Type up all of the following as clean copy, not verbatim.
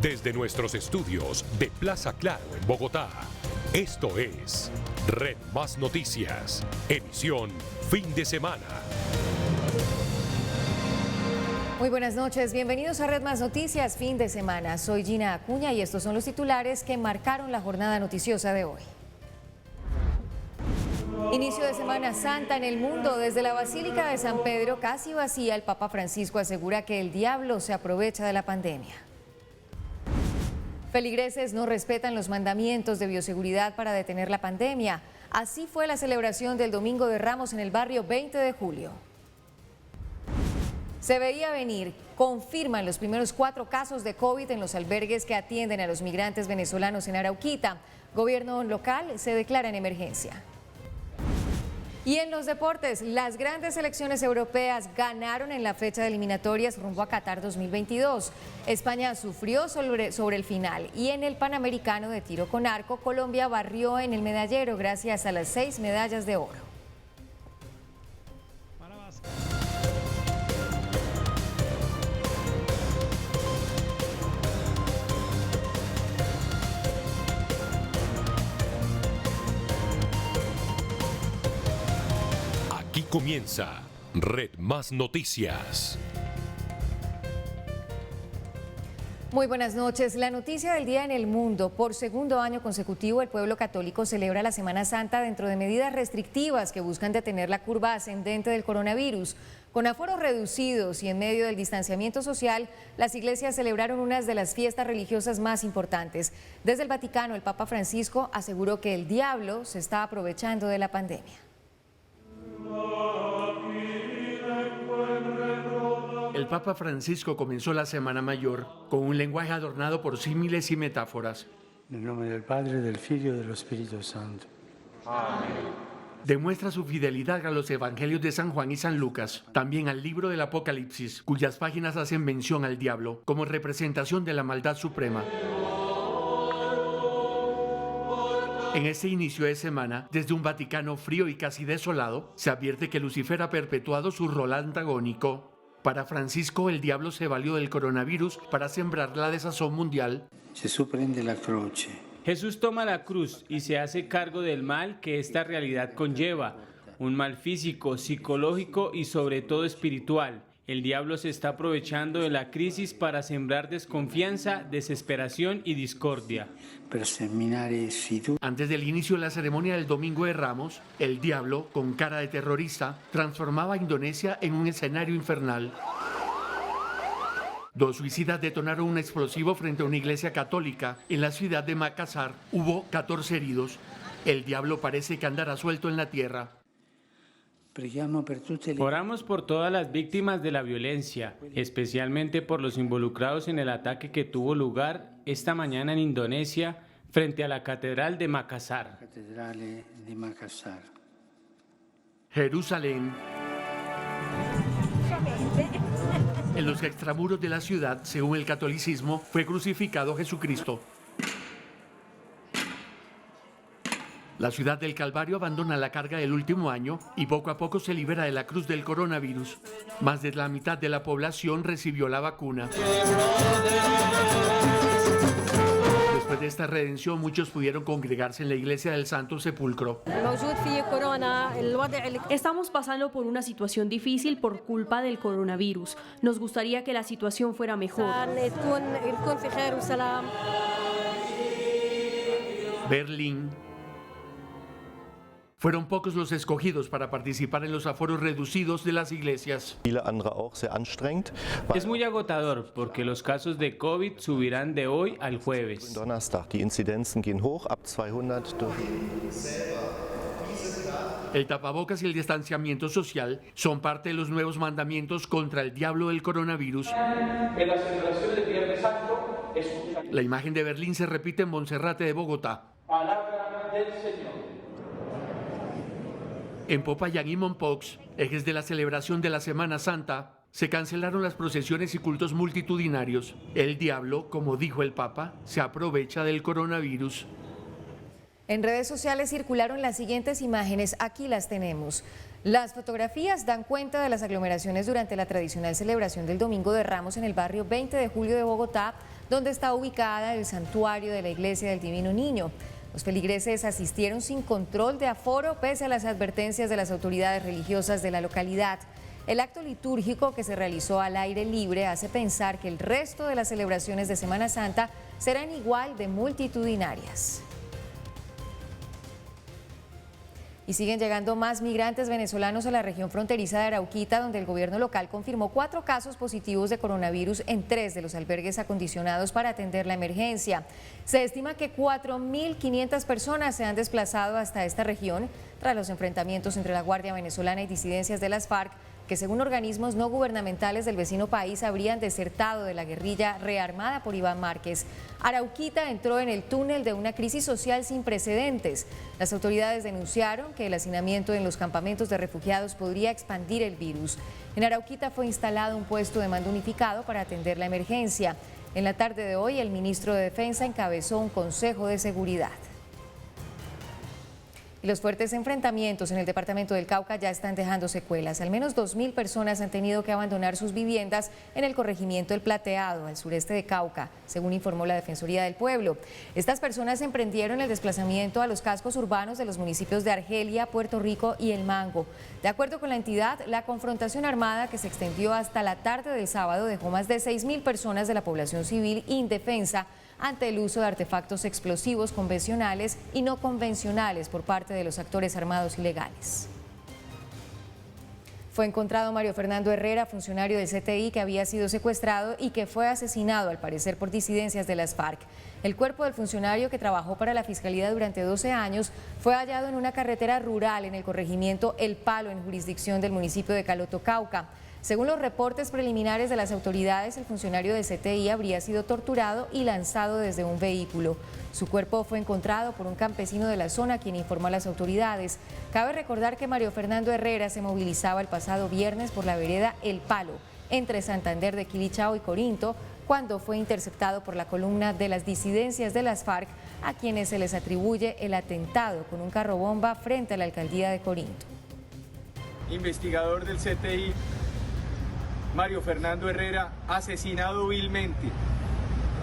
Desde nuestros estudios de Plaza Claro en Bogotá, esto es Red Más Noticias, edición fin de semana. Muy buenas noches, bienvenidos a Red Más Noticias, fin de semana. Soy Gina Acuña y estos son los titulares que marcaron la jornada noticiosa de hoy. Inicio de Semana Santa en el mundo. Desde la Basílica de San Pedro, casi vacía, el Papa Francisco asegura que el diablo se aprovecha de la pandemia. Feligreses no respetan los mandamientos de bioseguridad para detener la pandemia. Así fue la celebración del Domingo de Ramos en el barrio 20 de julio. Se veía venir, confirman los primeros 4 casos de COVID en los albergues que atienden a los migrantes venezolanos en Arauquita. Gobierno local se declara en emergencia. Y en los deportes, las grandes selecciones europeas ganaron en la fecha de eliminatorias rumbo a Qatar 2022. España sufrió sobre el final y en el Panamericano de tiro con arco, Colombia barrió en el medallero gracias a las 6 medallas de oro. Aquí comienza Red Más Noticias. Muy buenas noches. La noticia del día en el mundo. Por segundo año consecutivo, el pueblo católico celebra la Semana Santa dentro de medidas restrictivas que buscan detener la curva ascendente del coronavirus. Con aforos reducidos y en medio del distanciamiento social, las iglesias celebraron una de las fiestas religiosas más importantes. Desde el Vaticano, el Papa Francisco aseguró que el diablo se está aprovechando de la pandemia. El Papa Francisco comenzó la Semana Mayor con un lenguaje adornado por símiles y metáforas. En el nombre del Padre, del Figlio y del Espíritu Santo. Amén. Demuestra su fidelidad a los evangelios de San Juan y San Lucas, también al libro del Apocalipsis, cuyas páginas hacen mención al diablo como representación de la maldad suprema. En este inicio de semana, desde un Vaticano frío y casi desolado, se advierte que Lucifer ha perpetuado su rol antagónico. Para Francisco, el diablo se valió del coronavirus para sembrar la desazón mundial. Jesús prende la croce. Jesús toma la cruz y se hace cargo del mal que esta realidad conlleva, un mal físico, psicológico y sobre todo espiritual. El diablo se está aprovechando de la crisis para sembrar desconfianza, desesperación y discordia. Antes del inicio de la ceremonia del Domingo de Ramos, el diablo, con cara de terrorista, transformaba a Indonesia en un escenario infernal. 2 suicidas detonaron un explosivo frente a una iglesia católica en la ciudad de Makassar. Hubo 14 heridos. El diablo parece que andará suelto en la tierra. Oramos por todas las víctimas de la violencia, especialmente por los involucrados en el ataque que tuvo lugar esta mañana en Indonesia frente a la Catedral de Makassar. Jerusalén. En los extramuros de la ciudad, según el catolicismo, fue crucificado Jesucristo. La ciudad del Calvario abandona la carga del último año y poco a poco se libera de la cruz del coronavirus. Más de la mitad de la población recibió la vacuna. Después de esta redención, muchos pudieron congregarse en la iglesia del Santo Sepulcro. Estamos pasando por una situación difícil por culpa del coronavirus. Nos gustaría que la situación fuera mejor. Berlín. Fueron pocos los escogidos para participar en los aforos reducidos de las iglesias. Es muy agotador porque los casos de COVID subirán de hoy al jueves. El tapabocas y el distanciamiento social son parte de los nuevos mandamientos contra el diablo del coronavirus. En la celebración del Viernes Santo, la imagen de Berlín se repite en Monserrate de Bogotá. Palabra del Señor. En Popayán y Mompox, ejes de la celebración de la Semana Santa, se cancelaron las procesiones y cultos multitudinarios. El diablo, como dijo el Papa, se aprovecha del coronavirus. En redes sociales circularon las siguientes imágenes, aquí las tenemos. Las fotografías dan cuenta de las aglomeraciones durante la tradicional celebración del Domingo de Ramos en el barrio 20 de julio de Bogotá, donde está ubicada el santuario de la Iglesia del Divino Niño. Los feligreses asistieron sin control de aforo pese a las advertencias de las autoridades religiosas de la localidad. El acto litúrgico que se realizó al aire libre hace pensar que el resto de las celebraciones de Semana Santa serán igual de multitudinarias. Y siguen llegando más migrantes venezolanos a la región fronteriza de Arauquita, donde el gobierno local confirmó 4 casos positivos de coronavirus en 3 de los albergues acondicionados para atender la emergencia. Se estima que 4.500 personas se han desplazado hasta esta región tras los enfrentamientos entre la Guardia Venezolana y disidencias de las FARC, que según organismos no gubernamentales del vecino país habrían desertado de la guerrilla rearmada por Iván Márquez. Arauquita entró en el túnel de una crisis social sin precedentes. Las autoridades denunciaron que el hacinamiento en los campamentos de refugiados podría expandir el virus. En Arauquita fue instalado un puesto de mando unificado para atender la emergencia. En la tarde de hoy, el ministro de Defensa encabezó un consejo de seguridad. Los fuertes enfrentamientos en el departamento del Cauca ya están dejando secuelas. Al menos 2.000 personas han tenido que abandonar sus viviendas en el corregimiento El Plateado, al sureste de Cauca, según informó la Defensoría del Pueblo. Estas personas emprendieron el desplazamiento a los cascos urbanos de los municipios de Argelia, Puerto Rico y El Mango. De acuerdo con la entidad, la confrontación armada que se extendió hasta la tarde del sábado dejó más de 6.000 personas de la población civil indefensa ante el uso de artefactos explosivos convencionales y no convencionales por parte de los actores armados ilegales. Fue encontrado Mario Fernando Herrera, funcionario del CTI que había sido secuestrado y que fue asesinado al parecer por disidencias de las FARC. El cuerpo del funcionario, que trabajó para la Fiscalía durante 12 años, fue hallado en una carretera rural en el corregimiento El Palo, en jurisdicción del municipio de Caloto, Cauca. Según los reportes preliminares de las autoridades, el funcionario del CTI habría sido torturado y lanzado desde un vehículo. Su cuerpo fue encontrado por un campesino de la zona, quien informó a las autoridades. Cabe recordar que Mario Fernando Herrera se movilizaba el pasado viernes por la vereda El Palo, entre Santander de Quilichao y Corinto, cuando fue interceptado por la columna de las disidencias de las FARC, a quienes se les atribuye el atentado con un carro bomba frente a la alcaldía de Corinto. Investigador del CTI, Mario Fernando Herrera, asesinado vilmente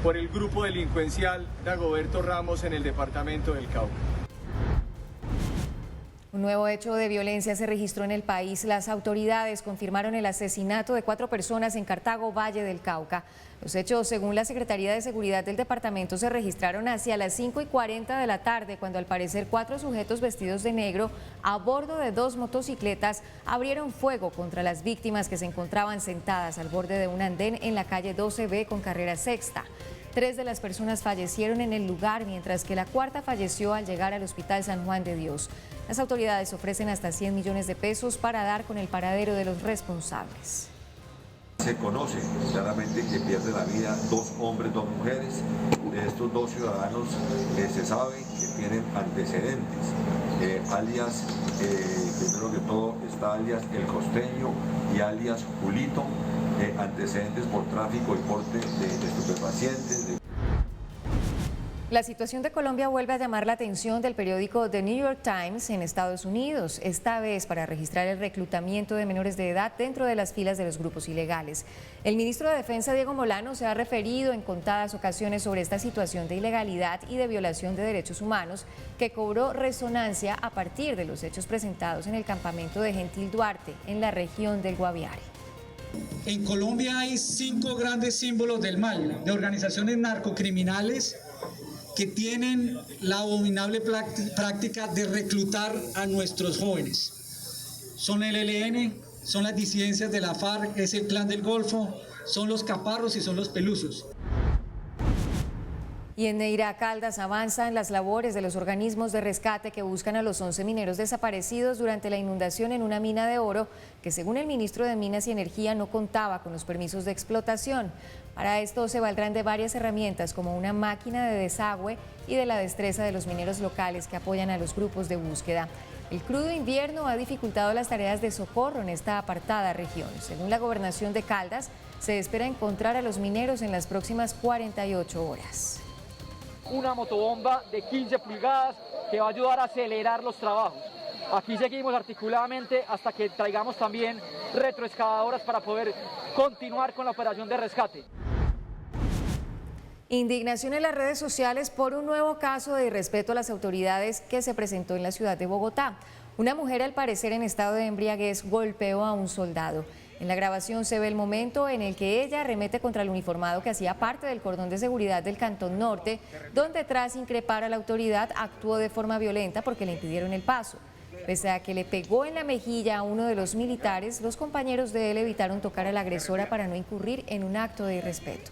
por el grupo delincuencial Dagoberto Ramos en el departamento del Cauca. Un nuevo hecho de violencia se registró en el país. Las autoridades confirmaron el asesinato de 4 personas en Cartago, Valle del Cauca. Los hechos, según la Secretaría de Seguridad del departamento, se registraron hacia las 5:40 de la tarde, cuando al parecer 4 sujetos vestidos de negro a bordo de 2 motocicletas abrieron fuego contra las víctimas, que se encontraban sentadas al borde de un andén en la calle 12B con carrera sexta. 3 de las personas fallecieron en el lugar, mientras que la 4ª falleció al llegar al Hospital San Juan de Dios. Las autoridades ofrecen hasta 100 millones de pesos para dar con el paradero de los responsables. Se conoce claramente que pierden la vida 2 hombres, 2 mujeres. De estos 2 ciudadanos se sabe que tienen antecedentes, alias, primero que todo está alias El Costeño y alias Julito, antecedentes por tráfico y porte de estupefacientes. La situación de Colombia vuelve a llamar la atención del periódico The New York Times en Estados Unidos, esta vez para registrar el reclutamiento de menores de edad dentro de las filas de los grupos ilegales. El ministro de Defensa, Diego Molano, se ha referido en contadas ocasiones sobre esta situación de ilegalidad y de violación de derechos humanos que cobró resonancia a partir de los hechos presentados en el campamento de Gentil Duarte, en la región del Guaviare. En Colombia hay 5 grandes símbolos del mal, de organizaciones narcocriminales que tienen la abominable práctica de reclutar a nuestros jóvenes. Son el ELN, son las disidencias de la FARC, es el Clan del Golfo, son los caparros y son los pelusos. Y en Neira, Caldas, avanzan las labores de los organismos de rescate que buscan a los 11 mineros desaparecidos durante la inundación en una mina de oro que, según el ministro de Minas y Energía, no contaba con los permisos de explotación. Para esto se valdrán de varias herramientas, como una máquina de desagüe y de la destreza de los mineros locales que apoyan a los grupos de búsqueda. El crudo invierno ha dificultado las tareas de socorro en esta apartada región. Según la gobernación de Caldas, se espera encontrar a los mineros en las próximas 48 horas. Una motobomba de 15 pulgadas que va a ayudar a acelerar los trabajos. Aquí seguimos articuladamente hasta que traigamos también retroexcavadoras para poder continuar con la operación de rescate. Indignación en las redes sociales por un nuevo caso de irrespeto a las autoridades que se presentó en la ciudad de Bogotá. Una mujer, al parecer en estado de embriaguez, golpeó a un soldado. En la grabación se ve el momento en el que ella arremete contra el uniformado que hacía parte del cordón de seguridad del Cantón Norte, donde tras increpar a la autoridad actuó de forma violenta porque le impidieron el paso. Pese a que le pegó en la mejilla a uno de los militares, los compañeros de él evitaron tocar a la agresora para no incurrir en un acto de irrespeto.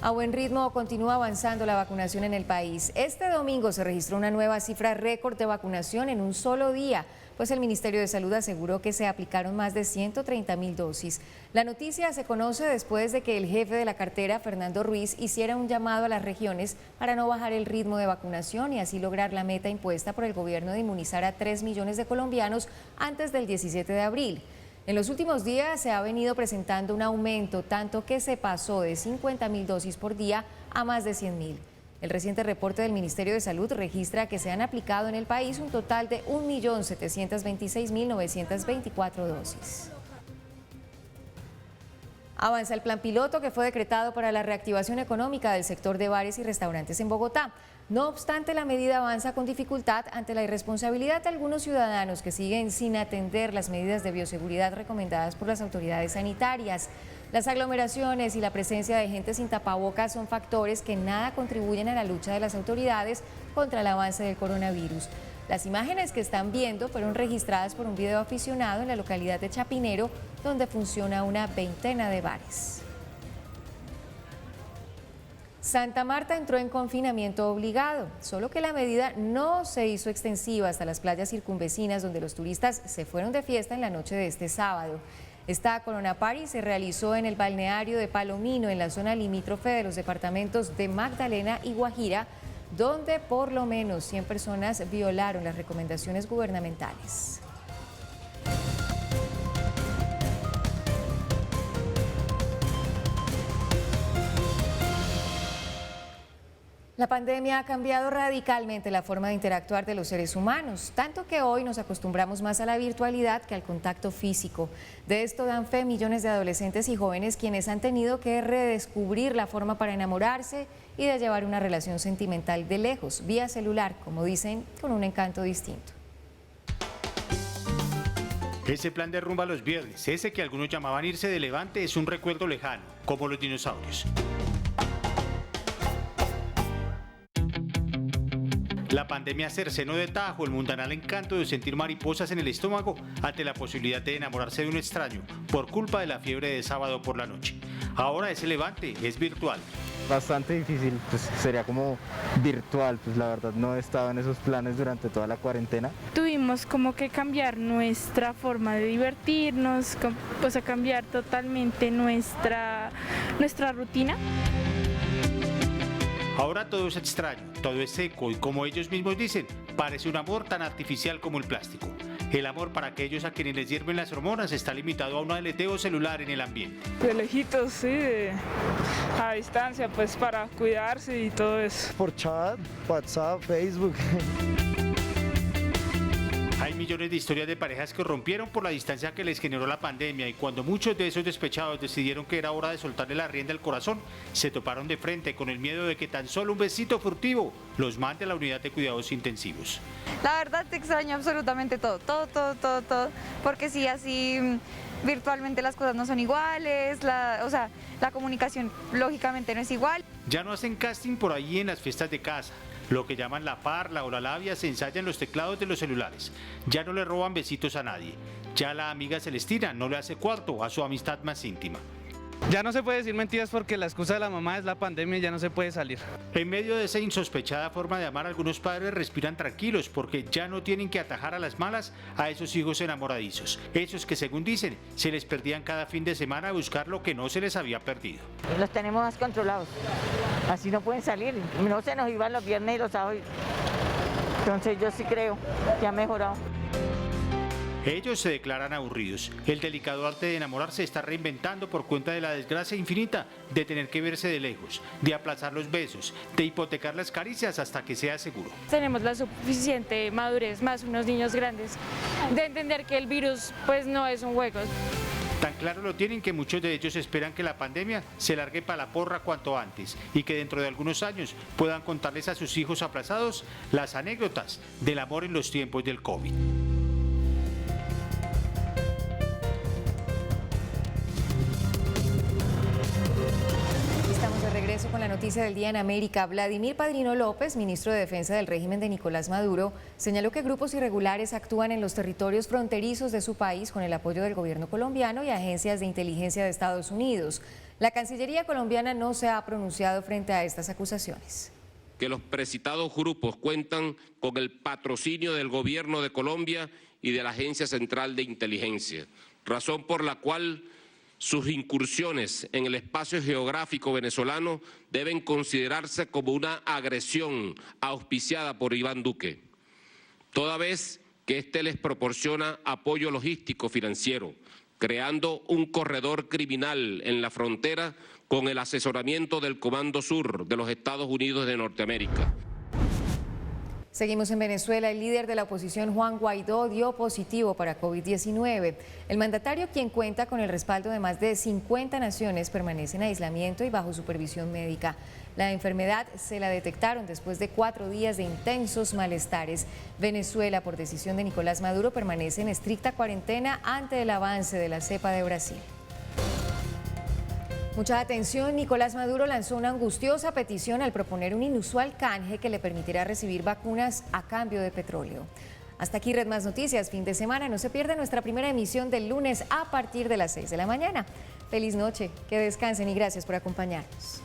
A buen ritmo continúa avanzando la vacunación en el país. Este domingo se registró una nueva cifra récord de vacunación en un solo día, pues el Ministerio de Salud aseguró que se aplicaron más de 130.000 dosis. La noticia se conoce después de que el jefe de la cartera, Fernando Ruiz, hiciera un llamado a las regiones para no bajar el ritmo de vacunación y así lograr la meta impuesta por el gobierno de inmunizar a 3 millones de colombianos antes del 17 de abril. En los últimos días se ha venido presentando un aumento, tanto que se pasó de 50.000 dosis por día a más de 100.000. El reciente reporte del Ministerio de Salud registra que se han aplicado en el país un total de 1.726.924 dosis. Avanza el plan piloto que fue decretado para la reactivación económica del sector de bares y restaurantes en Bogotá. No obstante, la medida avanza con dificultad ante la irresponsabilidad de algunos ciudadanos que siguen sin atender las medidas de bioseguridad recomendadas por las autoridades sanitarias. Las aglomeraciones y la presencia de gente sin tapabocas son factores que nada contribuyen a la lucha de las autoridades contra el avance del coronavirus. Las imágenes que están viendo fueron registradas por un video aficionado en la localidad de Chapinero, donde funciona una veintena de bares. Santa Marta entró en confinamiento obligado, solo que la medida no se hizo extensiva hasta las playas circunvecinas, donde los turistas se fueron de fiesta en la noche de este sábado. Esta Corona Party se realizó en el balneario de Palomino, en la zona limítrofe de los departamentos de Magdalena y Guajira, donde por lo menos 100 personas violaron las recomendaciones gubernamentales. La pandemia ha cambiado radicalmente la forma de interactuar de los seres humanos, tanto que hoy nos acostumbramos más a la virtualidad que al contacto físico. De esto dan fe millones de adolescentes y jóvenes quienes han tenido que redescubrir la forma para enamorarse y de llevar una relación sentimental de lejos, vía celular, como dicen, con un encanto distinto. Ese plan de rumba los viernes, ese que algunos llamaban irse de levante, es un recuerdo lejano, como los dinosaurios. La pandemia cercenó de tajo el mundanal encanto de sentir mariposas en el estómago ante la posibilidad de enamorarse de un extraño por culpa de la fiebre de sábado por la noche. Ahora ese levante es virtual. Bastante difícil, pues sería como virtual, pues la verdad no he estado en esos planes durante toda la cuarentena. Tuvimos como que cambiar nuestra forma de divertirnos, o sea, cambiar totalmente nuestra rutina. Ahora todo es extraño, todo es seco y, como ellos mismos dicen, parece un amor tan artificial como el plástico. El amor para aquellos a quienes les hierven las hormonas está limitado a un aleteo celular en el ambiente. De lejitos, sí, a distancia, pues para cuidarse y todo eso. Por chat, WhatsApp, Facebook. Hay millones de historias de parejas que rompieron por la distancia que les generó la pandemia, y cuando muchos de esos despechados decidieron que era hora de soltarle la rienda al corazón, se toparon de frente con el miedo de que tan solo un besito furtivo los mande a la unidad de cuidados intensivos. La verdad te extraño absolutamente todo, porque sí, así virtualmente las cosas no son iguales, la comunicación lógicamente no es igual. Ya no hacen casting por ahí en las fiestas de casa. Lo que llaman la parla o la labia se ensaya en los teclados de los celulares. Ya no le roban besitos a nadie. Ya la amiga Celestina no le hace cuarto a su amistad más íntima. Ya no se puede decir mentiras porque la excusa de la mamá es la pandemia y ya no se puede salir. En medio de esa insospechada forma de amar, algunos padres respiran tranquilos porque ya no tienen que atajar a las malas a esos hijos enamoradizos. Esos que, según dicen, se les perdían cada fin de semana a buscar lo que no se les había perdido. Los tenemos más controlados, así no pueden salir, no se nos iban los viernes y los sábados. Entonces yo sí creo que ha mejorado. Ellos se declaran aburridos. El delicado arte de enamorarse se está reinventando por cuenta de la desgracia infinita de tener que verse de lejos, de aplazar los besos, de hipotecar las caricias hasta que sea seguro. Tenemos la suficiente madurez, más unos niños grandes, de entender que el virus pues no es un juego. Tan claro lo tienen que muchos de ellos esperan que la pandemia se largue para la porra cuanto antes y que dentro de algunos años puedan contarles a sus hijos aplazados las anécdotas del amor en los tiempos del COVID. Estamos de regreso con la noticia del día en América. Vladimir Padrino López, ministro de Defensa del régimen de Nicolás Maduro, señaló que grupos irregulares actúan en los territorios fronterizos de su país con el apoyo del gobierno colombiano y agencias de inteligencia de Estados Unidos. La Cancillería colombiana no se ha pronunciado frente a estas acusaciones. Que los precitados grupos cuentan con el patrocinio del gobierno de Colombia y de la Agencia Central de Inteligencia, razón por la cual sus incursiones en el espacio geográfico venezolano deben considerarse como una agresión auspiciada por Iván Duque, toda vez que éste les proporciona apoyo logístico financiero, creando un corredor criminal en la frontera con el asesoramiento del Comando Sur de los Estados Unidos de Norteamérica. Seguimos en Venezuela. El líder de la oposición, Juan Guaidó, dio positivo para COVID-19. El mandatario, quien cuenta con el respaldo de más de 50 naciones, permanece en aislamiento y bajo supervisión médica. La enfermedad se la detectaron después de 4 días de intensos malestares. Venezuela, por decisión de Nicolás Maduro, permanece en estricta cuarentena ante el avance de la cepa de Brasil. Mucha atención, Nicolás Maduro lanzó una angustiosa petición al proponer un inusual canje que le permitirá recibir vacunas a cambio de petróleo. Hasta aquí Red Más Noticias, fin de semana. No se pierda nuestra primera emisión del lunes a partir de las 6 de la mañana. Feliz noche, que descansen y gracias por acompañarnos.